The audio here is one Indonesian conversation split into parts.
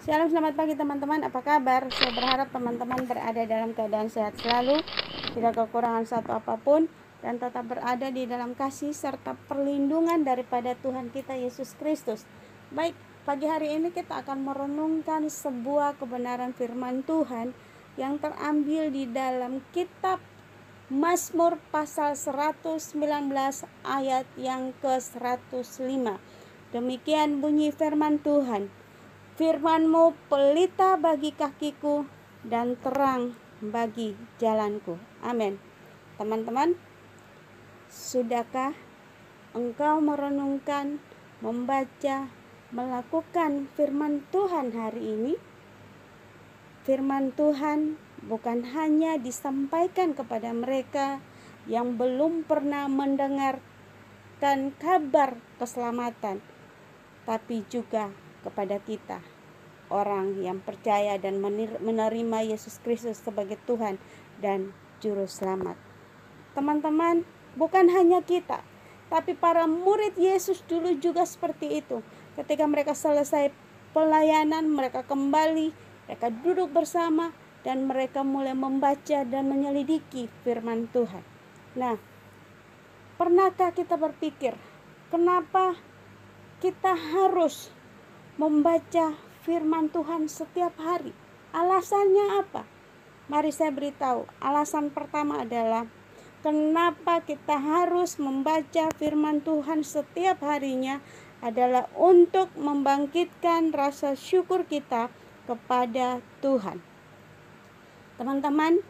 Shalom, selamat pagi teman-teman. Apa kabar? Saya berharap teman-teman berada dalam keadaan sehat selalu, tidak kekurangan satu apapun, dan tetap berada di dalam kasih serta perlindungan daripada Tuhan kita Yesus Kristus. Baik, pagi hari ini kita akan merenungkan sebuah kebenaran firman Tuhan yang terambil di dalam kitab Mazmur pasal 119 ayat yang ke-105. Demikian bunyi firman Tuhan. Firman-Mu pelita bagi kakiku dan terang bagi jalanku. Amin. Teman-teman, sudahkah engkau merenungkan, membaca, melakukan firman Tuhan hari ini? Firman Tuhan bukan hanya disampaikan kepada mereka yang belum pernah mendengarkan kabar keselamatan, tapi juga kepada kita, orang yang percaya dan menerima Yesus Kristus sebagai Tuhan dan Juru Selamat. Teman-teman, bukan hanya kita, tapi para murid Yesus dulu juga seperti itu. Ketika mereka selesai pelayanan, mereka kembali, mereka duduk bersama, dan mereka mulai membaca dan menyelidiki firman Tuhan. Nah, pernahkah kita berpikir, kenapa kita harus membaca firman Tuhan setiap hari? Alasannya apa? Mari saya beritahu. Alasan pertama adalah kenapa kita harus membaca firman Tuhan setiap harinya adalah untuk membangkitkan rasa syukur kita kepada Tuhan. Teman-teman,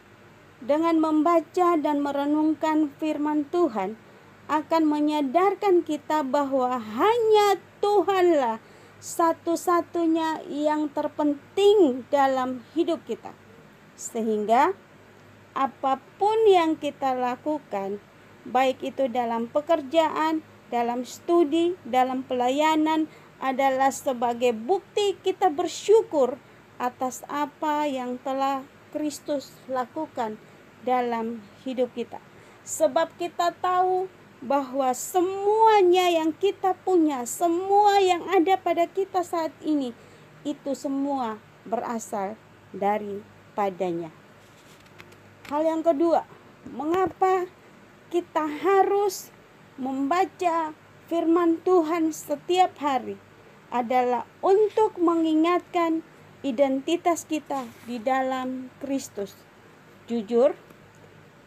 dengan membaca dan merenungkan firman Tuhan akan menyadarkan kita bahwa hanya Tuhanlah satu-satunya yang terpenting dalam hidup kita. Sehingga apapun yang kita lakukan, baik itu dalam pekerjaan, dalam studi, dalam pelayanan, adalah sebagai bukti kita bersyukur atas apa yang telah Kristus lakukan dalam hidup kita. Sebab kita tahu bahwa semuanya yang kita punya, semua yang ada pada kita saat ini, itu semua berasal daripadanya. Hal yang kedua, mengapa kita harus membaca firman Tuhan setiap hari adalah untuk mengingatkan identitas kita di dalam Kristus. Jujur,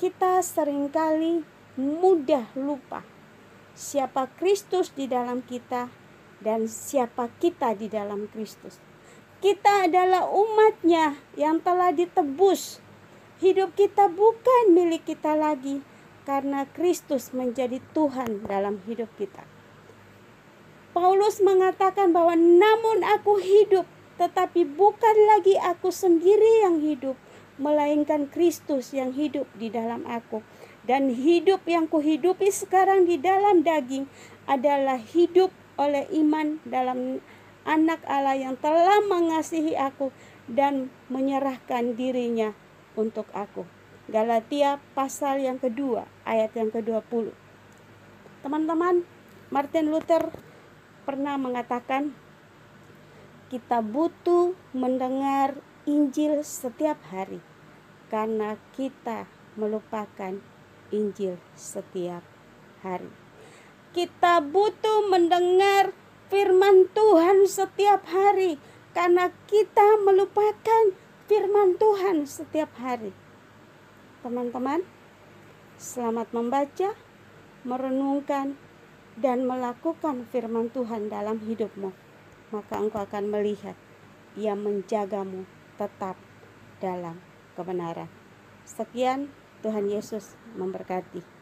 kita seringkali mudah lupa siapa Kristus di dalam kita dan siapa kita di dalam Kristus. Kita adalah umatnya yang telah ditebus. Hidup kita bukan milik kita lagi karena Kristus menjadi Tuhan dalam hidup kita. Paulus mengatakan bahwa namun aku hidup, tetapi bukan lagi aku sendiri yang hidup, melainkan Kristus yang hidup di dalam aku. Dan hidup yang kuhidupi sekarang di dalam daging adalah hidup oleh iman dalam Anak Allah yang telah mengasihi aku dan menyerahkan dirinya untuk aku. Galatia pasal yang kedua, ayat yang ke-20. Teman-teman, Martin Luther pernah mengatakan, kita butuh mendengar Injil setiap hari karena kita melupakan Injil setiap hari. Kita butuh mendengar firman Tuhan setiap hari karena kita melupakan firman Tuhan setiap hari. Teman-teman, selamat membaca, merenungkan, dan melakukan firman Tuhan dalam hidupmu. Maka engkau akan melihat Ia menjagamu tetap dalam kebenaran. Sekian, Tuhan Yesus memberkati.